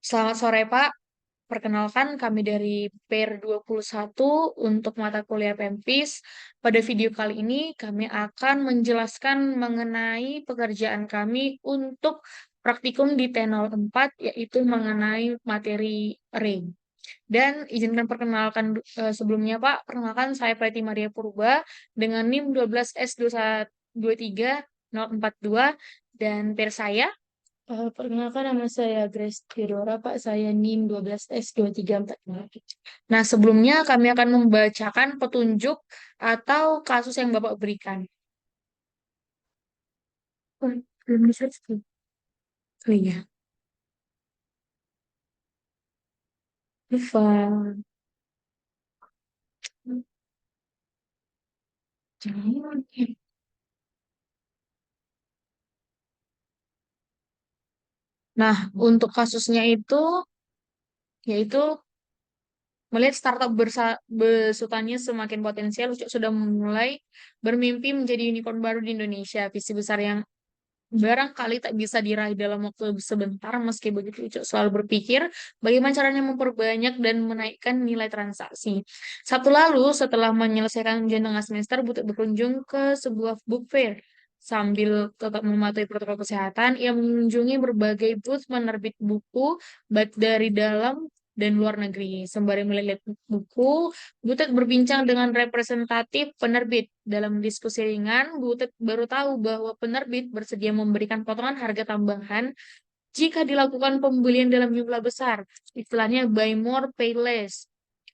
Selamat sore, Pak. Perkenalkan, kami dari PER 21 untuk mata kuliah PEMPIS. Pada video kali ini, kami akan menjelaskan mengenai pekerjaan kami untuk praktikum di T04, yaitu mengenai materi array. Dan izinkan perkenalkan sebelumnya, Pak. Perkenalkan, saya Preti Maria Purba dengan NIM 12S2323042 dan PER saya. Perkenalkan nama saya Grace Theodora, Pak. Saya NIM 12S2345. Nah, sebelumnya kami akan membacakan petunjuk atau kasus yang Bapak berikan. Oh, belum bisa sih. Oh iya. Lupa. Jangan. Nah, untuk kasusnya itu, yaitu melihat startup besutannya semakin potensial, Ucok sudah mulai bermimpi menjadi unicorn baru di Indonesia. Visi besar yang barangkali tak bisa diraih dalam waktu sebentar, meski begitu Ucok selalu berpikir bagaimana caranya memperbanyak dan menaikkan nilai transaksi. Sabtu lalu, setelah menyelesaikan ujian tengah semester, Butet berkunjung ke sebuah book fair. Sambil tetap mematuhi protokol kesehatan, ia mengunjungi berbagai booth penerbit buku, baik dari dalam dan luar negeri. Sembari melihat buku, Butet berbincang dengan representatif penerbit. Dalam diskusi ringan, Butet baru tahu bahwa penerbit bersedia memberikan potongan harga tambahan jika dilakukan pembelian dalam jumlah besar. Istilahnya buy more, pay less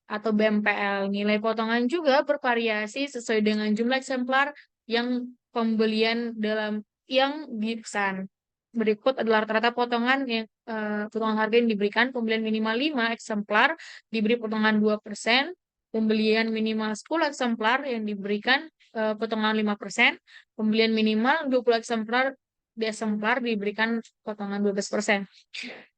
atau BMPL. Nilai potongan juga bervariasi sesuai dengan jumlah eksemplar yang pembelian dalam yang dipesan. Berikut adalah rata-rata potongan harga yang diberikan. Pembelian minimal 5 eksemplar diberi potongan 2%. Pembelian minimal 10 eksemplar yang diberikan potongan 5%. Pembelian minimal 20 eksemplar diberikan potongan 12%.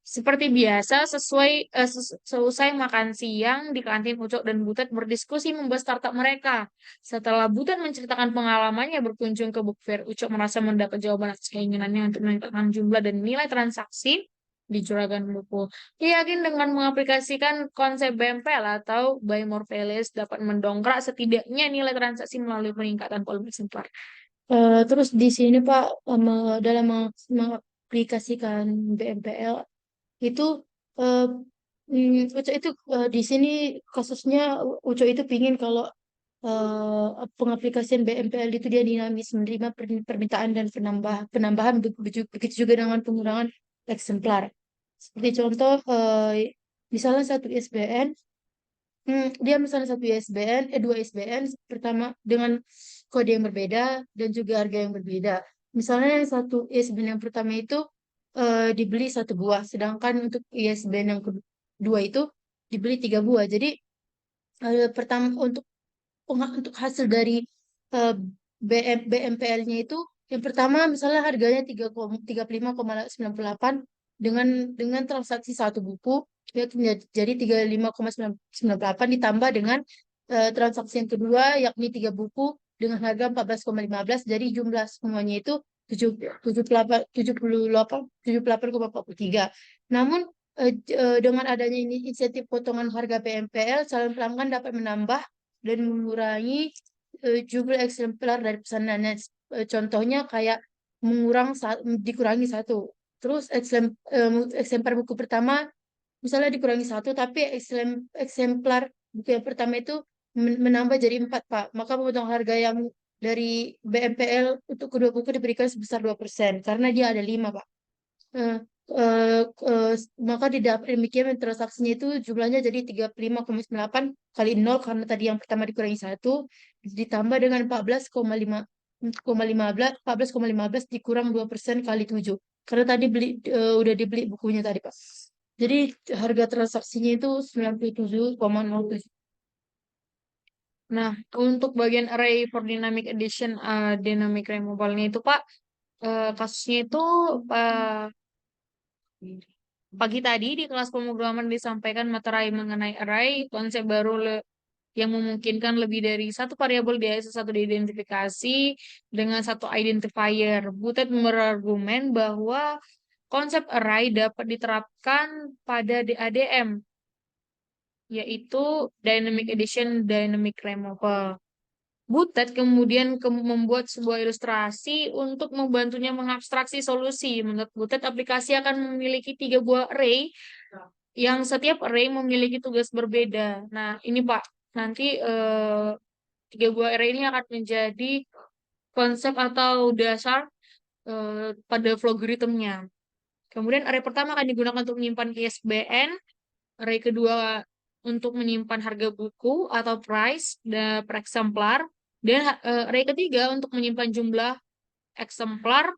Seperti biasa, seusai makan siang di kantin Ucok dan Butet berdiskusi membahas startup mereka. Setelah Butet menceritakan pengalamannya berkunjung ke book fair, Ucok merasa mendapat jawaban atas keinginannya untuk meningkatkan jumlah dan nilai transaksi di juragan buku. Dia yakin dengan mengaplikasikan konsep BMPL atau Buy More Pay Less dapat mendongkrak setidaknya nilai transaksi melalui peningkatan volume eksemplar. Terus di sini Pak, dalam mengaplikasikan BMPL itu eh, Uco itu di sini kasusnya Uco itu pingin kalau pengaplikasian BMPL itu dia dinamis menerima permintaan dan penambahan begitu juga dengan pengurangan eksemplar. Seperti contoh misalnya satu ISBN, dia misalnya satu ISBN, dua ISBN pertama dengan kode yang berbeda dan juga harga yang berbeda. Misalnya yang satu ISBN yang pertama itu dibeli satu buah, sedangkan untuk ISBN yang kedua itu dibeli tiga buah. Jadi pertama untuk hasil dari eh, BMPL-nya itu yang pertama misalnya harganya 35,98 dengan transaksi satu buku ya jadi 35,98 ditambah dengan transaksi yang kedua yakni tiga buku dengan harga 14,15 jadi jumlah semuanya itu 78,43. Namun dengan adanya ini insentif potongan harga BMPL, calon pelanggan dapat menambah dan mengurangi jumlah eksemplar dari pesanannya. Contohnya kayak dikurangi satu. Terus eksemplar buku pertama misalnya dikurangi satu, tapi eksemplar buku yang pertama itu menambah jadi empat, Pak. Maka pemotongan harga yang dari BMPL untuk kedua buku diberikan sebesar 2% karena dia ada lima, Pak. Eh, eh, eh, maka demikian transaksinya itu jumlahnya jadi 35,98 kali nol karena tadi yang pertama dikurangi satu ditambah dengan 14,15 dikurang 2% kali 7 karena tadi udah dibeli bukunya tadi Pak. Jadi harga transaksinya itu 97,07. Nah, untuk bagian array for dynamic addition dynamic removal-nya itu Pak, kasusnya itu pagi tadi di kelas pemrograman disampaikan materi mengenai array, konsep baru yang memungkinkan lebih dari satu variabel di satu diidentifikasi dengan satu identifier. Butet berargumen bahwa konsep array dapat diterapkan pada DADM, yaitu Dynamic Addition, Dynamic Removal. Butet kemudian membuat sebuah ilustrasi untuk membantunya mengabstraksi solusi. Menurut Butet, aplikasi akan memiliki 3 buah array yang setiap array memiliki tugas berbeda. Nah, ini Pak, nanti 3 buah array ini akan menjadi konsep atau dasar pada logaritmnya. Kemudian array pertama akan digunakan untuk menyimpan ISBN, array kedua untuk menyimpan harga buku atau price per eksemplar, dan array ketiga untuk menyimpan jumlah eksemplar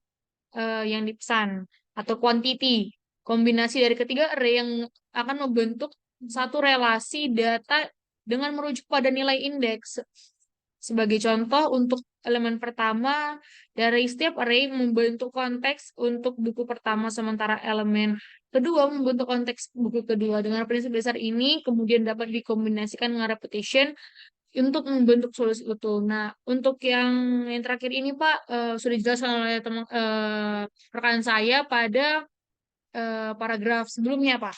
yang dipesan atau quantity. Kombinasi dari ketiga array yang akan membentuk satu relasi data dengan merujuk pada nilai indeks. Sebagai contoh, untuk elemen pertama, dari setiap array membentuk konteks untuk buku pertama, sementara elemen kedua membentuk konteks buku kedua. Dengan prinsip dasar ini, kemudian dapat dikombinasikan dengan repetition untuk membentuk solusi utuh. Nah, untuk yang terakhir ini, Pak, sudah dijelaskan oleh teman rekan saya pada paragraf sebelumnya, Pak.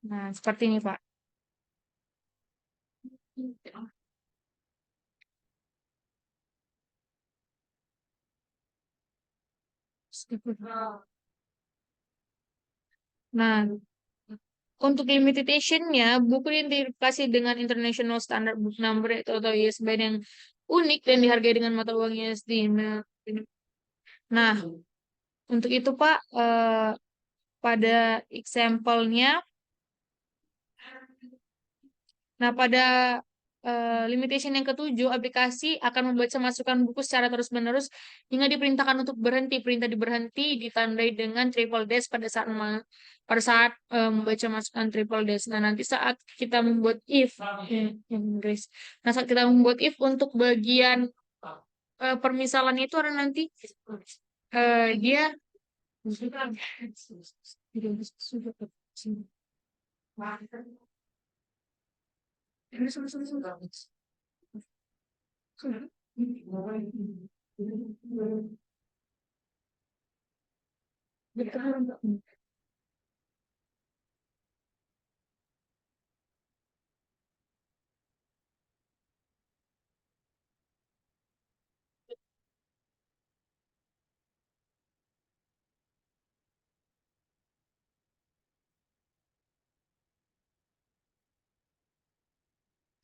Nah, seperti ini, Pak. Nah, untuk limitation-nya, buku diidentifikasi dengan International Standard Book Number atau ISBN yang unik dan dihargai dengan mata uang USD. Nah, untuk itu Pak, pada example-nya, nah pada limitation yang ketujuh, aplikasi akan membaca masukan buku secara terus-menerus hingga diperintahkan untuk berhenti. Perintah diberhenti ditandai dengan triple dash pada saat membaca masukan triple dash. Nah, nanti saat kita membuat if, yang Inggris. Nah, saat kita membuat if untuk bagian permisalan itu ada nanti dia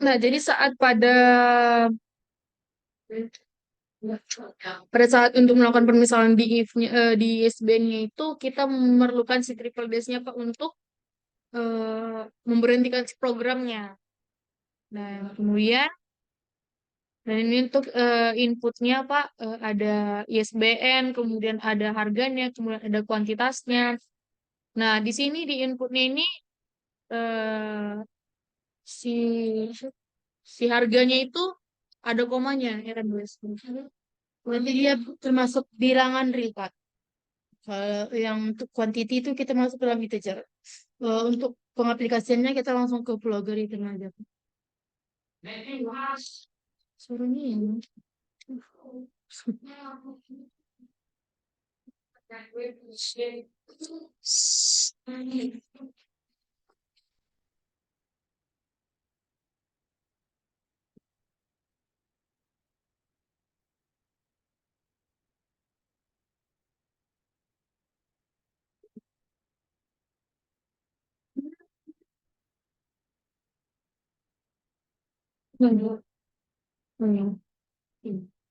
Nah, jadi pada saat untuk melakukan permisalan di if-nya, di ISBN-nya itu kita memerlukan si triple dash-nya Pak untuk memberhentikan si programnya. Nah, kemudian dan ini untuk inputnya Pak, ada ISBN, kemudian ada harganya, kemudian ada kuantitasnya. Nah, di sini di inputnya ini eh, si si harganya itu ada komanya ya kan Mas? Berarti dia termasuk bilangan real Pak. Kalau yang untuk quantity itu kita masuk dalam integer. Untuk pengaplikasiannya kita langsung ke logarithm aja. Suruhnya ini.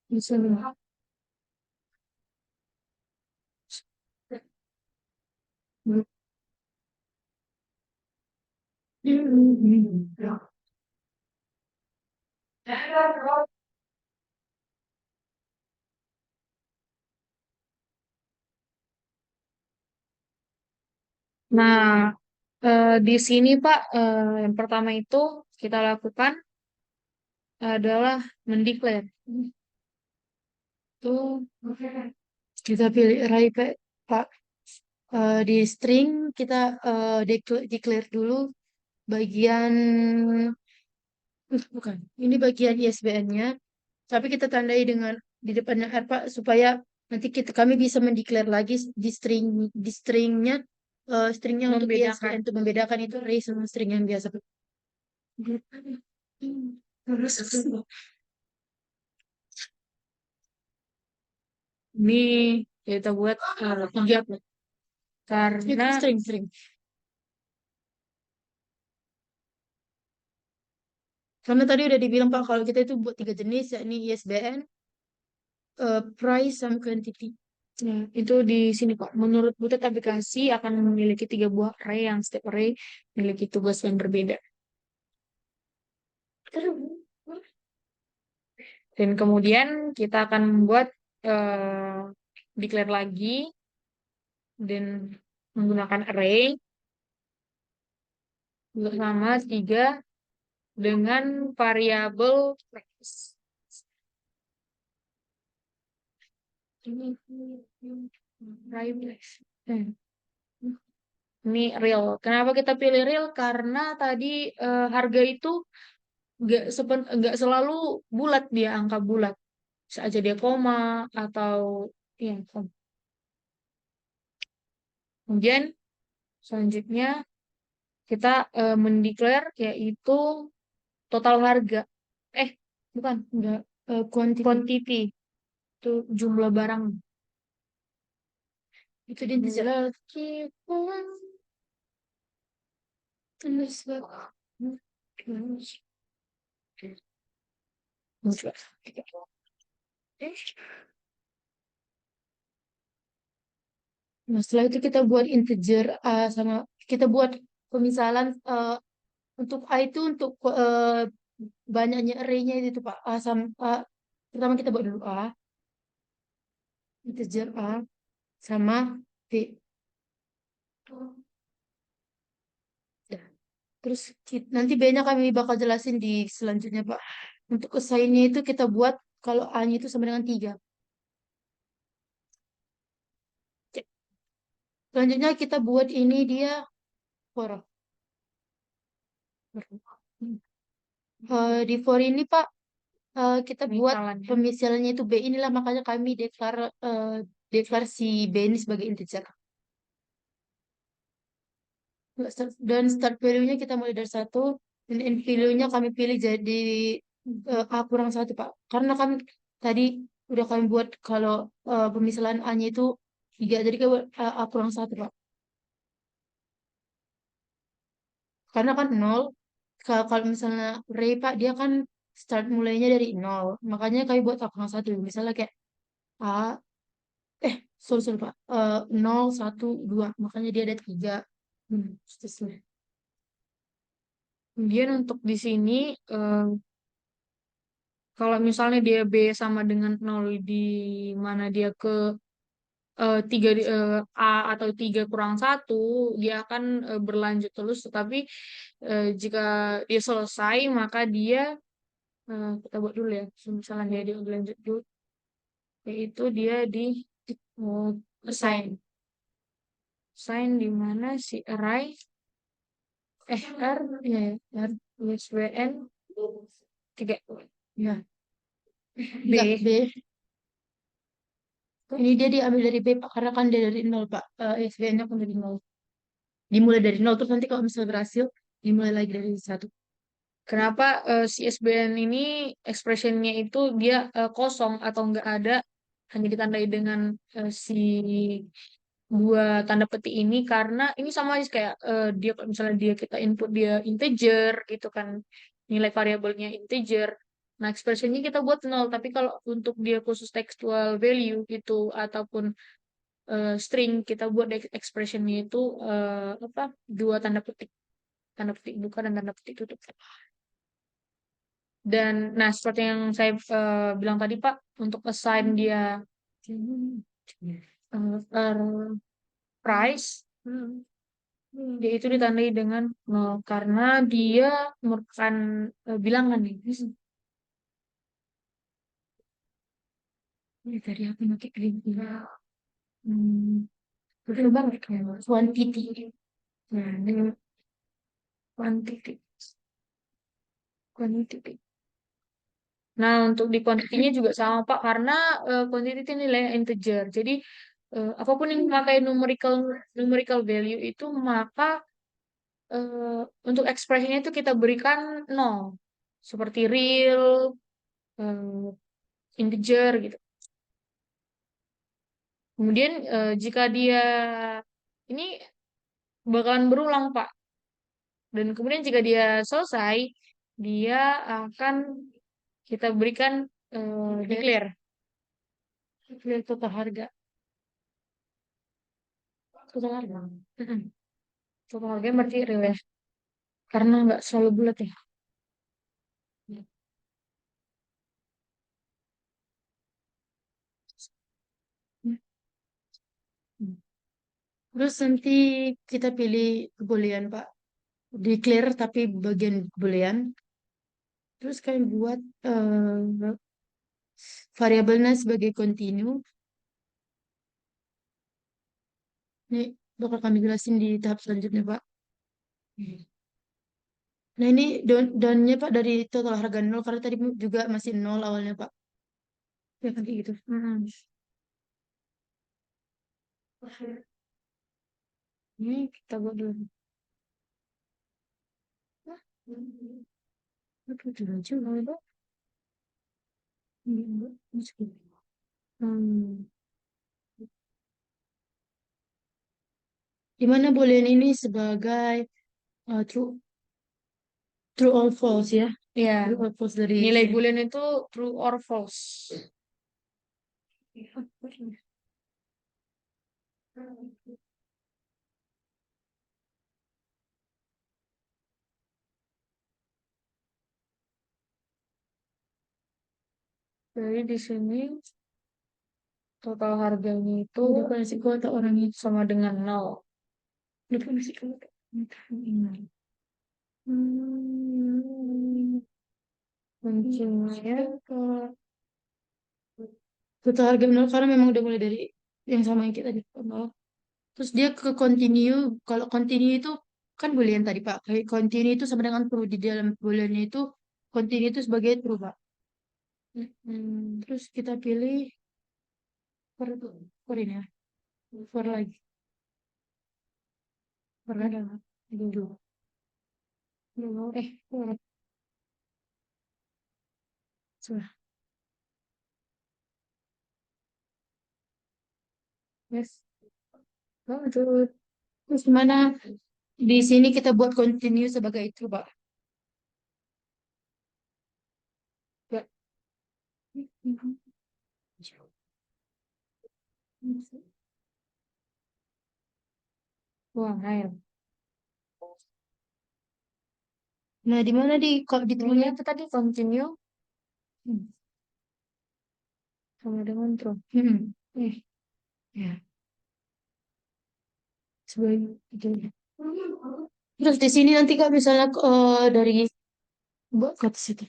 Bisa. Nah, di sini Pak, yang pertama itu kita lakukan adalah mendeklar. Itu kita pilih array Pak. Di string kita declare dulu bagian bukan. Ini bagian ISBN-nya, tapi kita tandai dengan di depannya R Pak supaya Nanti kami bisa mendeklar lagi di stringnya stringnya untuk Membedakan. ISBN untuk membedakan itu array sama string yang biasa. Ini kita buat tiga Itu karena string. Karena tadi udah dibilang Pak kalau kita itu buat 3 jenis yakni ISBN, price sama quantity. ya, itu di sini Pak. Menurut Butet aplikasi akan memiliki tiga buah array yang setiap array memiliki tugas yang berbeda. Dan kemudian kita akan membuat declare lagi dan menggunakan array bersama tiga dengan variabel price. Price. Ini real. Kenapa kita pilih real? Karena tadi harga itu nggak selalu bulat, dia angka bulat. Bisa aja dia koma atau ya koma. Kemudian selanjutnya kita mendeklar yaitu total harga. Eh, bukan, enggak, Quantity quantity itu jumlah barang. itu di integer. Lucky one. Nah, setelah itu kita buat integer sama kita buat pemisalan untuk A itu untuk banyaknya array-nya itu Pak. Pertama kita buat dulu integer A sama B. Dah. Terus nanti B-nya kami bakal jelasin di selanjutnya Pak. Untuk assign-nya itu kita buat kalau A-nya itu sama dengan 3. Selanjutnya kita buat ini dia for. Di for ini Pak kita buat Pemisalannya. pemisalannya itu B inilah makanya kami deklar si B ini sebagai integer. Dan start value-nya kita mulai dari 1 dan end value-nya kami pilih jadi A kurang 1 Pak. Karena kan tadi udah kami buat kalau pemisalan A-nya itu 3 jadi kami buat A kurang 1 Pak. Karena kan 0 kalau misalnya Ray Pak dia kan start mulainya dari 0. Makanya kami buat A kurang 1. Misalnya kayak A sorry Pak. 0, 1, 2. Makanya dia ada 3. Seterusnya. Kemudian untuk di sini kalau misalnya dia B sama dengan nol di mana dia ke A atau 3 kurang 1 dia akan berlanjut terus. Tetapi jika dia selesai maka dia kita buat dulu ya. Misalnya dia berlanjut dulu, yaitu dia uh, assign. Assign di mana si array R ya R USBN 3 Ya, B. enggak B. Ini dia diambil dari B Pak karena kan dia dari 0 Pak. ISBN-nya kan dari 0. Dimulai dari 0 terus nanti kalau misalnya berhasil dimulai lagi dari 1. Kenapa si SBN ini expressionnya itu dia kosong atau enggak ada, hanya ditandai dengan si dua tanda petik ini karena ini sama aja kayak dia kalau misalnya dia kita input dia integer gitu kan, nilai variabelnya integer. Nah, expressionnya kita buat nol, tapi kalau untuk dia khusus textual value gitu ataupun string kita buat expressionnya itu apa, dua tanda petik buka dan tanda petik tutup. Dan nah seperti yang saya bilang tadi Pak, untuk assign dia price, dia itu ditandai dengan nol karena dia merupakan bilangan nih. Ini tadi aku pakai link ya. Betul banget ya. Quantity. Nah, ini quantity. Quantity. Nah, untuk di quantity-nya juga sama, Pak, karena quantity itu nilai integer. Jadi, apapun yang memakai numerical value itu, maka untuk ekspresinya itu kita berikan nol. Seperti real, integer gitu. Kemudian, jika dia ini bakalan berulang, Pak. Dan kemudian jika dia selesai, dia akan kita berikan declare. Declare total harga. Total harga. Mm-mm. Total harga berarti real ya. Karena nggak selalu bulat ya. Terus nanti kita pilih kebolehan, Pak. Declare tapi bagian kebolehan. Terus kami buat variabelnya sebagai continue. Ini bakal kami jelasin di tahap selanjutnya, Pak. Nah, ini downnya, Pak, dari total harga nol. Karena tadi juga masih nol awalnya, Pak. Ya kan kayak gitu. Mm-mm. Ini kita buat dulu. Apa itu lucu kalau itu? Hmm. Di mana boolean ini sebagai true true or false ya. Ya, True or false dari nilai ini. boolean itu true or false. Jadi di sini total harganya itu Definisi kuota orang itu. sama dengan nol. Definisi kuota. Hmm. Kuncinya ke Total harga nol karena memang udah mulai dari yang sama yang kita di nol. Terus dia ke continue. Kalau continue itu kan boolean tadi, Pak. Kayak continue itu sama dengan true. Di dalam booleannya itu continue itu sebagai true, Pak. Terus kita pilih for ini ya. For lagi. For ada dulu. Dulu. For. Sudah. Yes. Oh, itu. Terus mana di sini kita buat continue sebagai true, Pak. Ya. Wah, air. Nah, di mana di kalau di true-nya Ini itu tadi continue hmm. sama dengan true. Ya, sebagai itu. Terus di sini nanti Kak misalnya dari buat kata situ.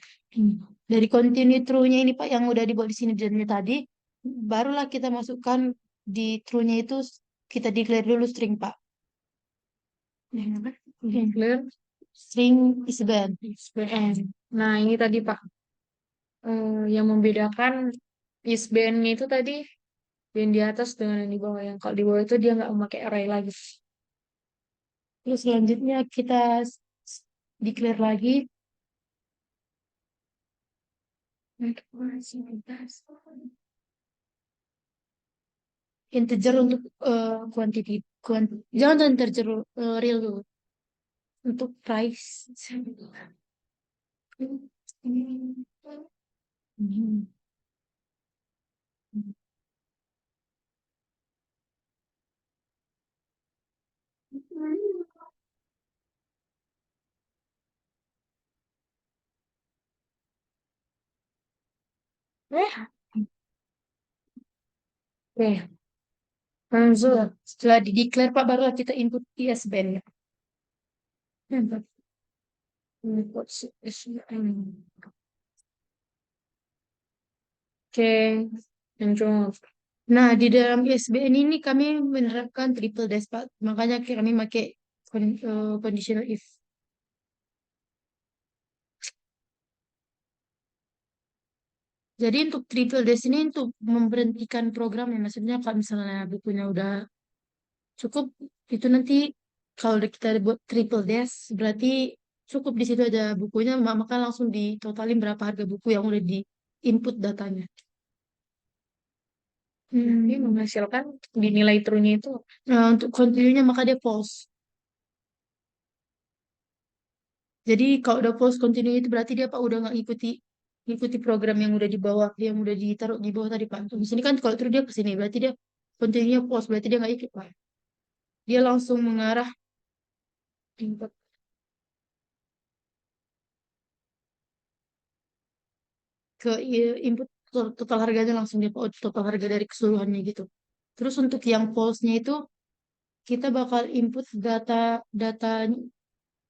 Dari continue true-nya ini Pak yang udah dibuat di sini dan tadi, barulah kita masukkan di true-nya itu kita declare dulu string Pak. Declare String is band. ISBN. Nah, ini tadi Pak, yang membedakan ISBN-nya itu tadi yang di atas dengan yang di bawah. Yang kalau di bawah itu dia nggak memakai array lagi. Terus selanjutnya kita declare lagi integer untuk quantity. Jangan integer real dulu. Untuk price. Hmm. Eh, oke. Langsung. Setelah di declare Pak barulah kita input ISBN. Input ISBN. Oke. Lanjut. Nah, di dalam ISBN ini kami menerapkan triple dash, Pak. Makanya kami pakai conditional if. Jadi untuk triple dash ini untuk memberhentikan program ya, maksudnya kalau misalnya bukunya udah cukup, itu nanti kalau udah kita buat triple dash berarti cukup di situ aja bukunya, maka langsung ditotalin berapa harga buku yang udah di input datanya. Ini menghasilkan dinilai true-nya itu. Nah, untuk continue-nya maka dia pause. Jadi kalau udah pause continue itu berarti dia Pak udah nggak ngikuti program yang udah di bawah, yang udah ditaruh di bawah tadi Pak. Di sini kan kalau terus dia ke sini berarti dia continue pause, berarti dia nggak ikut Pak. Dia langsung mengarah input ke input total harganya, langsung dia oh, total harga dari keseluruhannya gitu. Terus untuk yang pause-nya itu kita bakal input data data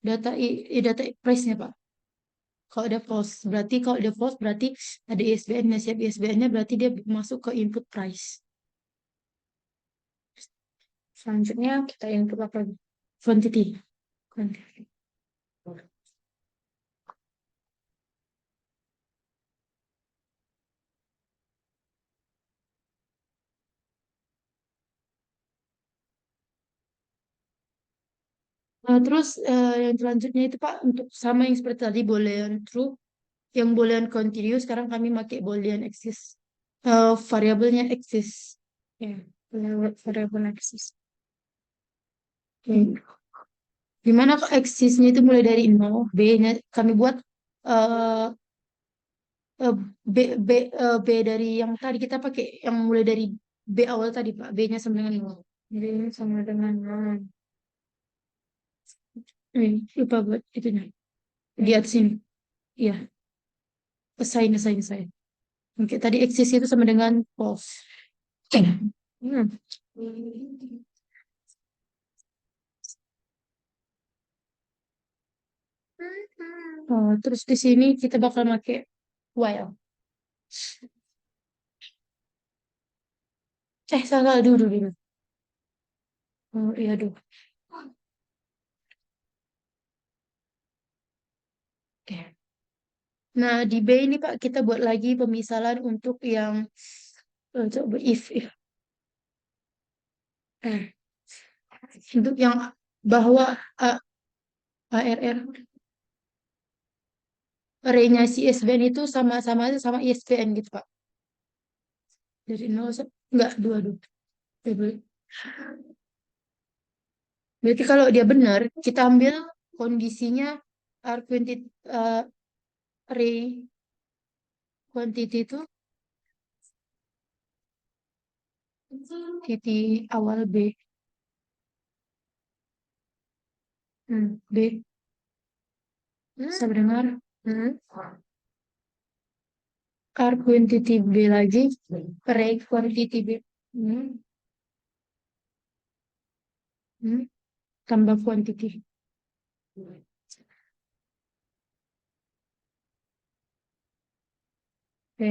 data price-nya Pak. Kalau ada pause berarti ada ISBN-nya, siap ISBN-nya berarti dia masuk ke input price. Selanjutnya kita input apa? Quantity. Nah, terus yang selanjutnya itu Pak untuk sama yang seperti tadi boolean true, yang boolean continue sekarang kami pakai boolean exist. Variabelnya exist. Ya, variable axis. Oke. Gimana kok exist-nya itu mulai dari nol, B-nya kami buat eh eh, B, B, B dari yang tadi kita pakai yang mulai dari B awal tadi Pak, B-nya sama dengan nol. Jadi ini sama dengan Lupa buat itunya. Di ya. atas sini. Iya, assign. Oke, tadi exist itu sama dengan false. Hmm. Oh, terus di sini kita bakal pakai while. Salah dulu. Oh, iya, aduh. Oke. Nah, di B ini Pak, kita buat lagi pemisalan untuk yang coba if. Eh, untuk yang bahwa ARR array-nya si ISBN itu sama-sama aja sama ISBN gitu Pak. Dari nol enggak dua. Berarti kalau dia benar, kita ambil kondisinya R quantity, array quantity itu titik awal B. B sama dengan Hmm. R quantity B lagi, array quantity B. Hmm, hmm, tambah quantity.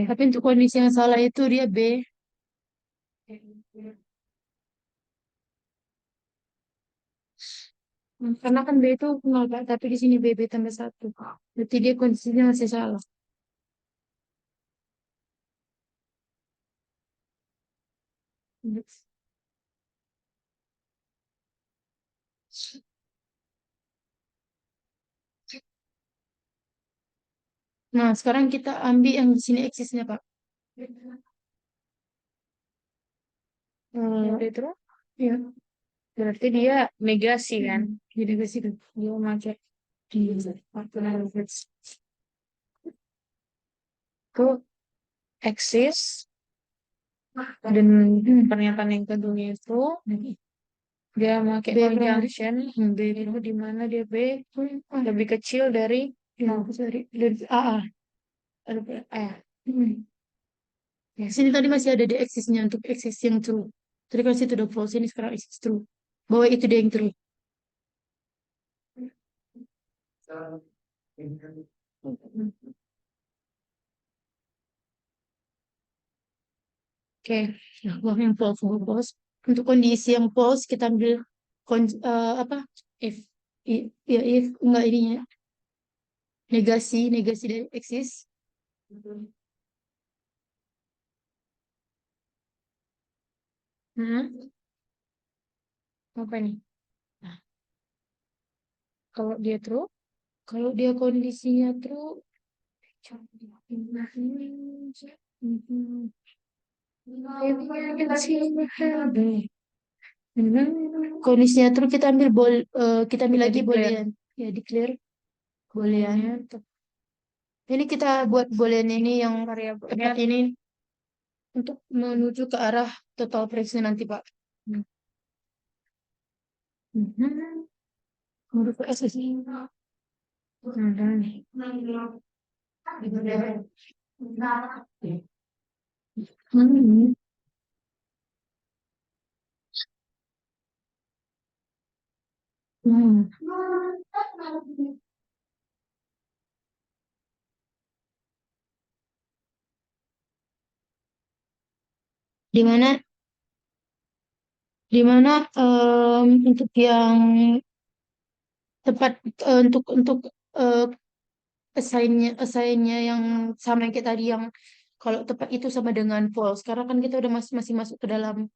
Tapi untuk kondisi yang salah itu dia B. Karena kan B itu nol Pak, tapi di sini B tambah satu. Berarti dia kondisinya masih salah. Nah, sekarang kita ambil yang di sini eksisnya, Pak. Yang itu Ya, berarti dia negasi kan? jadi ke situ. Dia pakai itu eksis dan pernyataan yang kedua itu dia pakai B berapa? conjunction B itu di mana dia B lebih kecil dari Ya, dari AA. eh Di sini tadi masih ada di eksisnya untuk eksis yang true. Tadi kan situ udah false, ini sekarang eksis true. Bahwa itu dia yang true. oke. Nah, bahwa yang false. Untuk kondisi yang false, kita ambil apa? If. Ya, if. Enggak ininya. Negasi dari eksis. Hmm, apa nih? Nah, Kalau dia true, kalau dia kondisinya true, kondisinya true kita ambil kita ambil kita lagi declare. boolean. Ya, declare boolean. Booleannya Ini kita buat boolean ini yang variabelnya. tepat ini untuk menuju ke arah total present nanti, Pak. Mhm. Huruf S ini. Ada nih. Hmm. Hmm. Di mana di mana untuk yang tepat untuk eh, assignnya yang sama yang kita tadi yang kalau tepat itu sama dengan false. Karena kan kita udah masih masuk ke dalam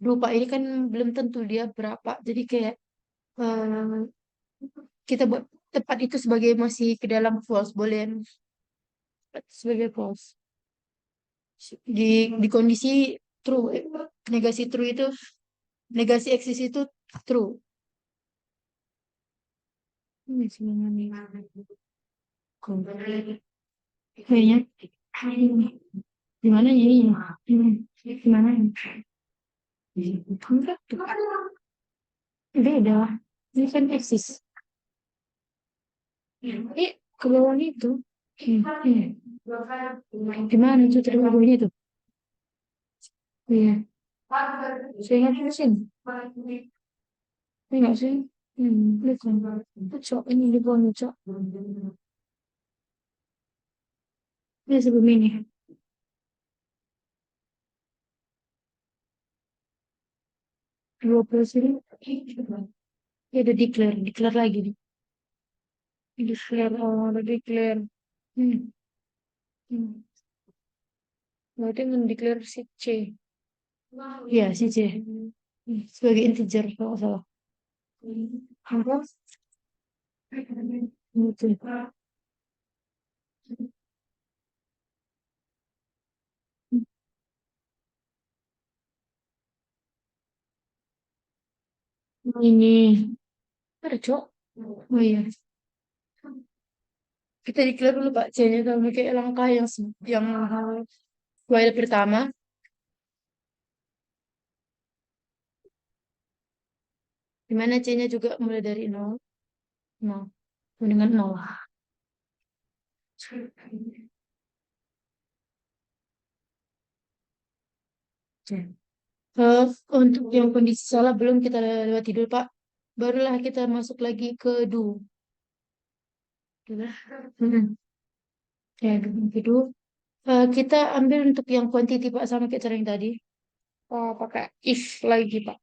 lupa ini kan belum tentu dia berapa. Jadi kayak eh, kita buat tepat itu sebagai masih ke dalam false, boleh sebagai false. Di kondisi true, negasi true itu negasi eksis itu true. Ini sebenarnya. Kayaknya gimana ini? Gimana ini? Enggak, tuh. Beda. Ini kan eksis. Ke bawah itu. Gimana tuh terlalu itu? Iya. Saya ingat mesin. Enggak sih? Lihat kan. Cok, ini di bawah cok. Ini sebelum ini. 20 sini. Ya udah declare. Declare lagi nih. Declare. Oh, udah declare. Hmm. Hmm. Berarti mendeklar si C. Iya, si C. Sebagai integer kalau nggak salah. Apa? Gitu. Ini. Ada cok. Oh iya. Kita declare dulu Pak C-nya kami kayak langkah yang while pertama. Dimana C-nya juga mulai dari nol. Nol. Dengan nol. Eh, untuk yang kondisi salah belum kita lewati dulu Pak. Barulah kita masuk lagi ke do. Itulah. Ya, do. Kita ambil untuk yang quantity Pak sama kayak cara yang tadi. Oh, pakai if lagi, Pak.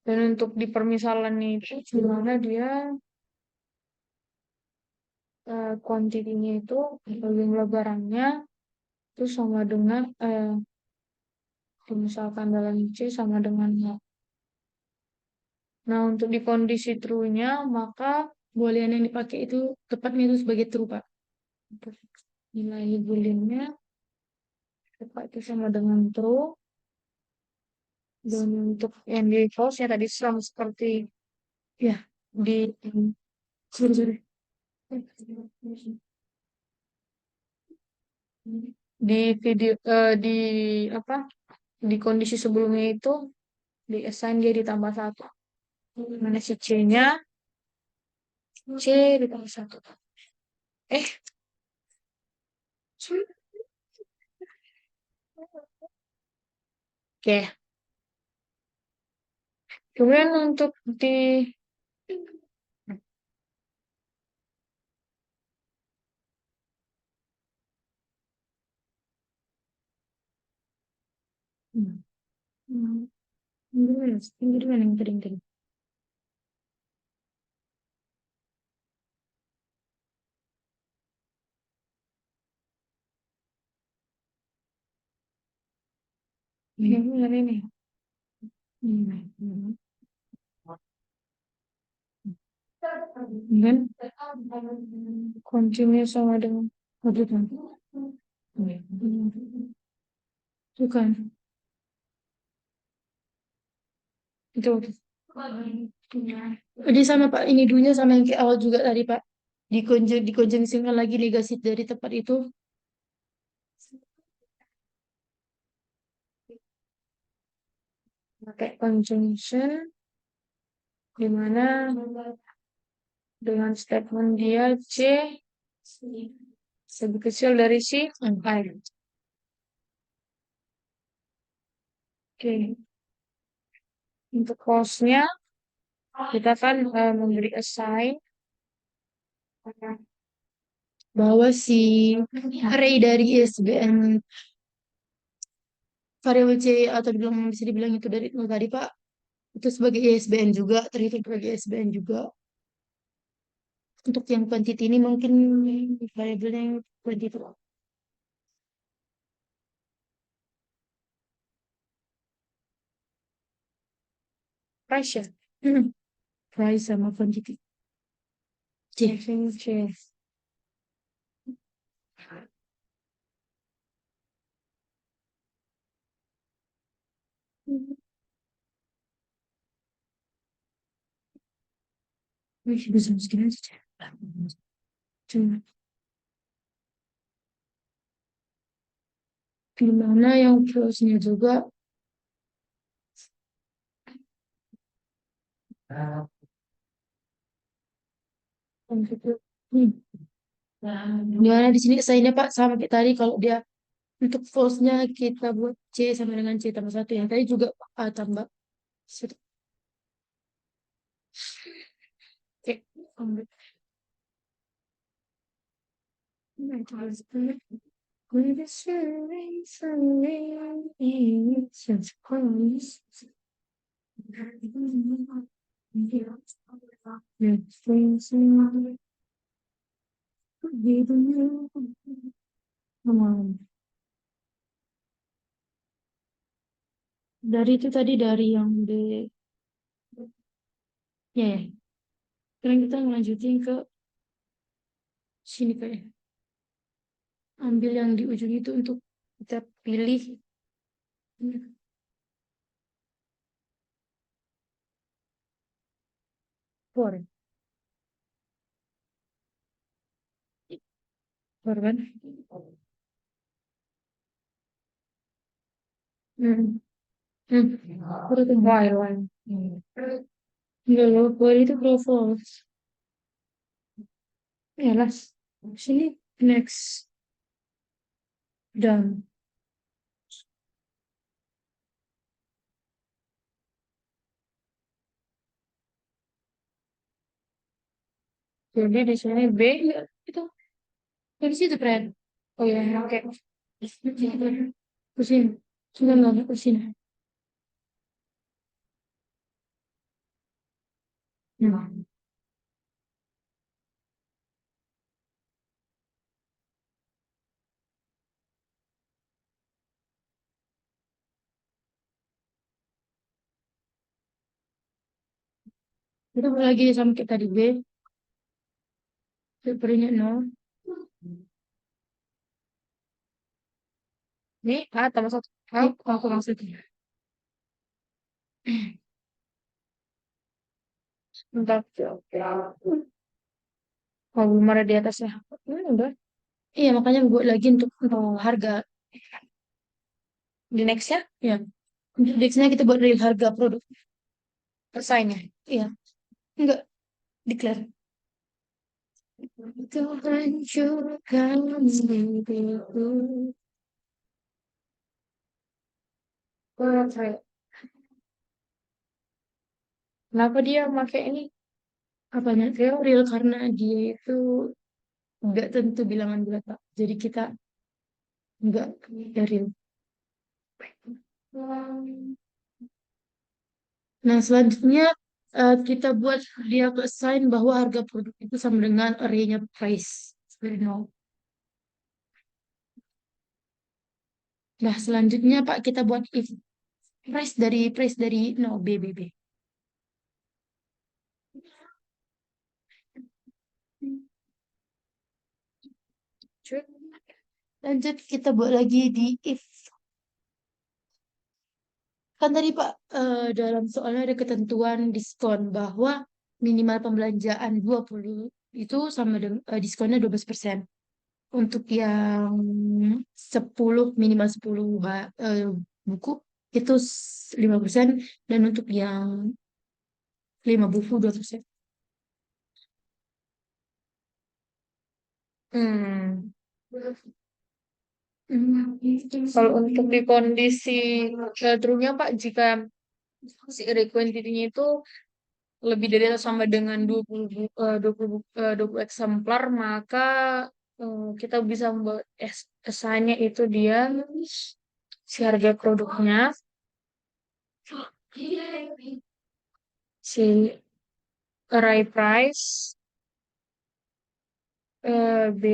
Dan untuk di permisalan itu, gimana dia kuantitinya itu jumlah barangnya itu sama dengan misalkan dalam C sama dengan nol. Nah, untuk di kondisi true-nya, maka Boolean yang dipakai itu tepatnya itu sebagai true Pak. untuk nilai booleannya tepat itu sama dengan true. Dan untuk yang di false-nya tadi sama seperti Ya, di sorry, sorry. di video di apa di kondisi sebelumnya itu di assign dia ditambah satu. Mana si C-nya C ditambah satu. Eh, oke. Kemudian untuk di Hmm. Hmm. Gimana yang tadi? ini ini. Hmm. Dan continue sama dengan kebutuhan. Itu kan. Itu. Jadi sama Pak, ini dulunya sama yang kayak awal juga tadi Pak. Dikonjungsikan lagi negatif dari tempat itu. Pakai conjunction di mana dengan statement dia C lebih kecil dari si I. Oke. Untuk cost-nya kita kan memberi assign Bahwa si array dari ISBN variabel C atau bisa dibilang itu dari nol tadi Pak, itu sebagai ISBN juga, terhitung sebagai ISBN juga. Untuk yang quantity ini mungkin variabelnya yang quantity. price ya. Price sama quantity. C. C. Wih, bisa segini aja. Cuma gimana yang plusnya juga quantity. Hmm. Gimana di sini saya Pak sama kayak tadi kalau dia untuk false-nya kita buat C sama dengan C tambah satu yang tadi juga A tambah satu. Oke. With the surveys and rains and clothes. Let's face it, we don't know. Come on. Dari itu tadi dari yang D. Ya, ya. Sekarang kita ngelanjutin ke sini kayak. Ambil yang di ujung itu untuk kita pilih. For. For kan? Hmm. Hmm. For itu While one. enggak loh, for itu kalau false. Ya lah. Sini next done. Jadi di sini B. Enggak, itu dari situ friend. Oh ya, oke. Pusing. Sudah nggak pusing. Hmm. Kita mulai lagi sama kayak tadi B. Papernya nol. Ini A tambah satu. Ini Aku maksudnya. Bentar. Oh, belum ada di atasnya. Udah. iya makanya buat lagi untuk harga. Di next ya, Ya. Untuk nextnya kita buat real harga produk. sign-nya. Iya. Enggak declare. Itu hancurkan mimpiku. Oh, kenapa dia pakai ini? Apanya? Real karena dia itu enggak tentu bilangan bulat, Pak. Jadi kita enggak real. Nah, selanjutnya kita buat dia ke assign bahwa harga produk itu sama dengan array-nya price. Seperti nol. Nah, selanjutnya Pak kita buat if. price dari no B. Cuk. Lanjut kita buat lagi di if. Kan tadi Pak, dalam soalnya ada ketentuan diskon bahwa minimal pembelanjaan 20 itu sama dengan diskonnya 12%. Untuk yang 10 minimal 10 buku itu 5%, dan untuk yang 5 buku 2%. Hmm. Kalau untuk di kondisi true-nya Pak, jika si quantity-nya itu lebih dari atau sama dengan 20, 20 eksemplar, maka kita bisa membuat esanya itu dia si harga produknya, si array price, B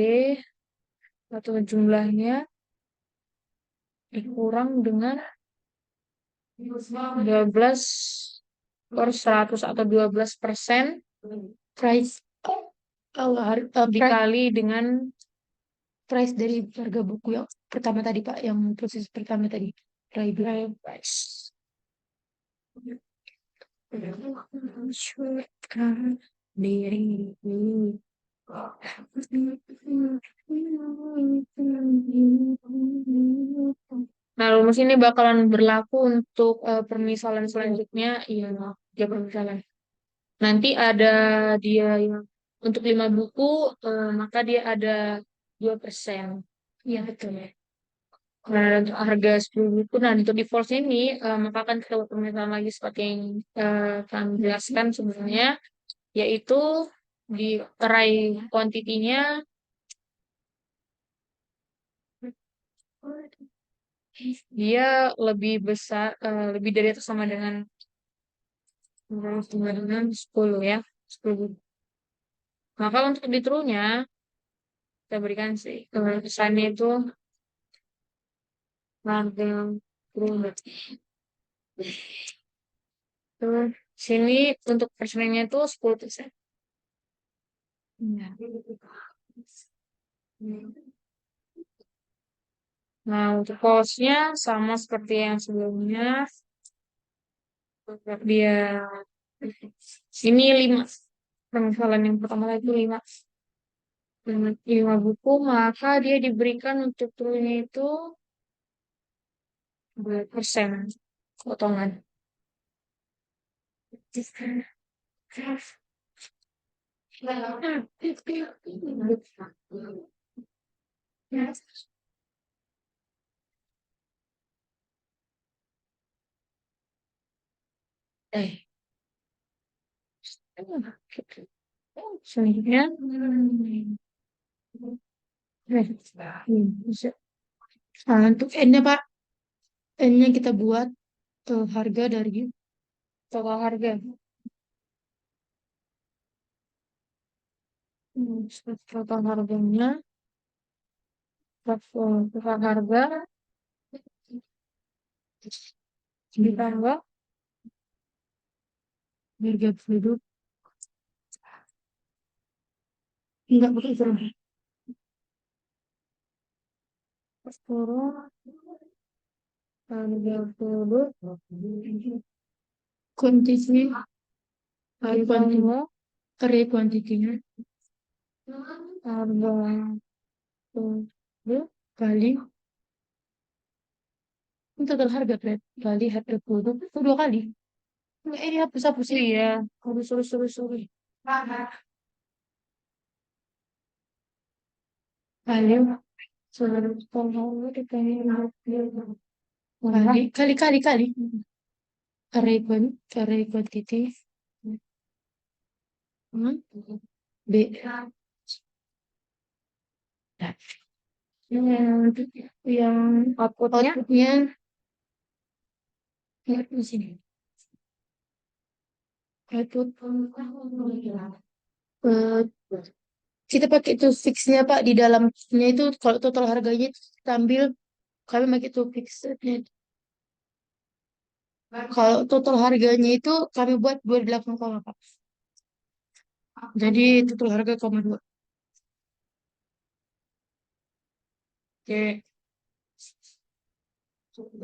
atau jumlahnya dikurang dengan 12 per 100 atau 12% Price dikali dengan price dari harga buku yang pertama tadi Pak, yang proses pertama tadi. Price. array price. Diri. Nah, rumus ini bakalan berlaku untuk permisalan selanjutnya. Iya, dia permisalan. Nanti ada dia yang untuk 5 buku, maka dia ada 2%. Iya betul. Nah, untuk harga 10 buku, nah untuk default ini, maka akan kita buat permisalan lagi seperti yang kami jelaskan sebelumnya, yaitu di array quantity-nya dia lebih besar, lebih dari atau sama dengan 10 ya, 10. Maka untuk di true-nya kita berikan sih kesannya itu harga true. Terus sini untuk persennya itu 10%. Ya. Nah, untuk cost-nya sama seperti yang sebelumnya. Untuk dia ini 5. Permisalan yang pertama lagi 5. 5 buku, maka dia diberikan untuk true-nya itu 2% potongan. Eh, selanjutnya, Nah, untuk N-nya Pak, N-nya kita buat harga dari total harga. Total harganya, total harga ditambah harga produk. Enggak pakai itu. seluruh harga produk Kuantitinya, ditambah array kuantitinya harga produk kali ini total harga kali harga produk itu 2 kali. Enggak, ini hapus ya. iya sorry Kali seluruh total kali array quantity B. Nah, yang outputnya outputnya lihat di sini. Output eh, kita pakai itu fixnya Pak, di dalamnya itu kalau total harganya itu kita ambil, kami pakai itu fixnya. Kalau total harganya itu kami buat 28, Kak. Jadi total harga 2. Oke,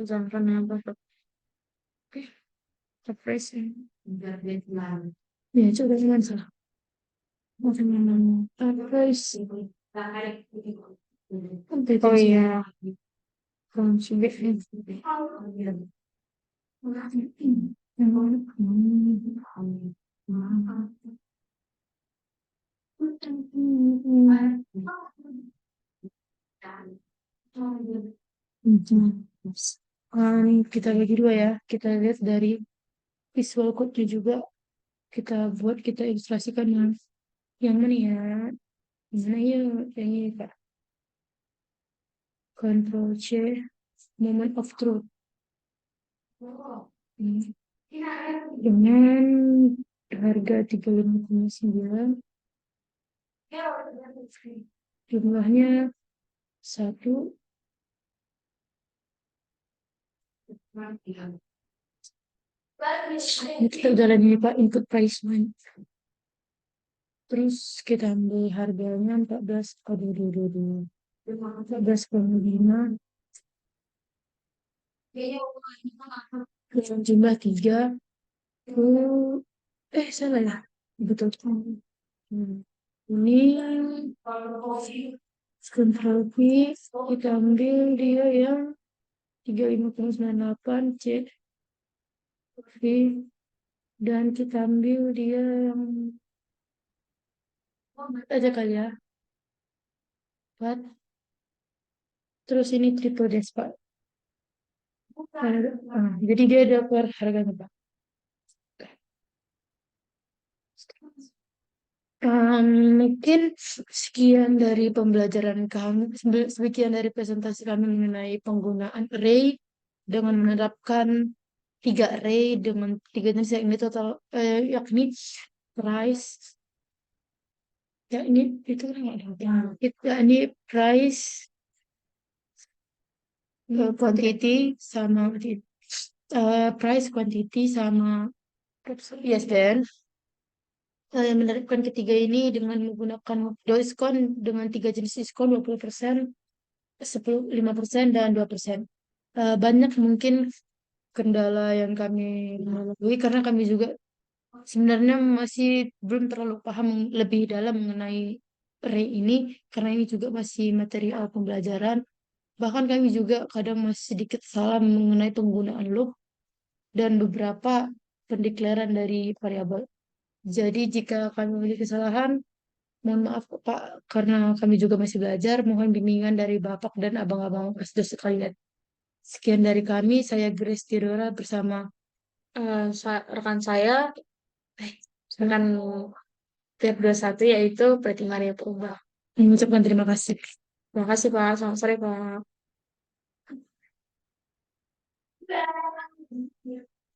jangan apa tuh. Oke, surprise. Ya, coba cuman salah. Surprise. Oh iya, contribute. Kita bagi dua ya. Kita lihat dari visual code-nya juga. Kita buat, kita ilustrasikan yang mana ya? Mana ya? Yang ini, Kak. Control C, moment of truth. Hmm. Dengan harga 35,9, jumlahnya 1. Ini kita jalan ini Pak, input price money. Terus kita ambil harganya 14, aduh, 14,5 dengan jumlah 3. Oh, salah ya, betul. Ini control V, kita ambil dia yang 35,98 C V, dan kita ambil dia yang aja kali ya, 4. Terus ini triple dash Pak. Jadi dia dapat harganya Pak. Mungkin sekian dari pembelajaran kami, sekian dari presentasi kami mengenai penggunaan array dengan menerapkan 3 array dengan 3 jenis, yakni total, yakni price, ya ini itu kan nggak ada. Ya, ini price, quantity sama price, quantity sama ISBN. Yang menerapkan ketiga ini dengan menggunakan diskon dengan 3 jenis diskon 20%, 5% dan 2%. Banyak mungkin kendala yang kami lalui karena kami juga sebenarnya masih belum terlalu paham lebih dalam mengenai array ini, karena ini juga masih materi awal pembelajaran. Bahkan kami juga kadang masih sedikit salah mengenai penggunaan loop dan beberapa pendeklaran dari variabel. Jadi jika kami memiliki kesalahan, mohon maaf Pak, karena kami juga masih belajar. Mohon bimbingan dari Bapak dan abang-abang asdos sekalian. Sekian dari kami, saya Grace Tidora bersama rekan saya, rekan tiap 21, yaitu Preti Maria Purba. Mengucapkan terima kasih. Terima kasih Pak, selamat sore Pak.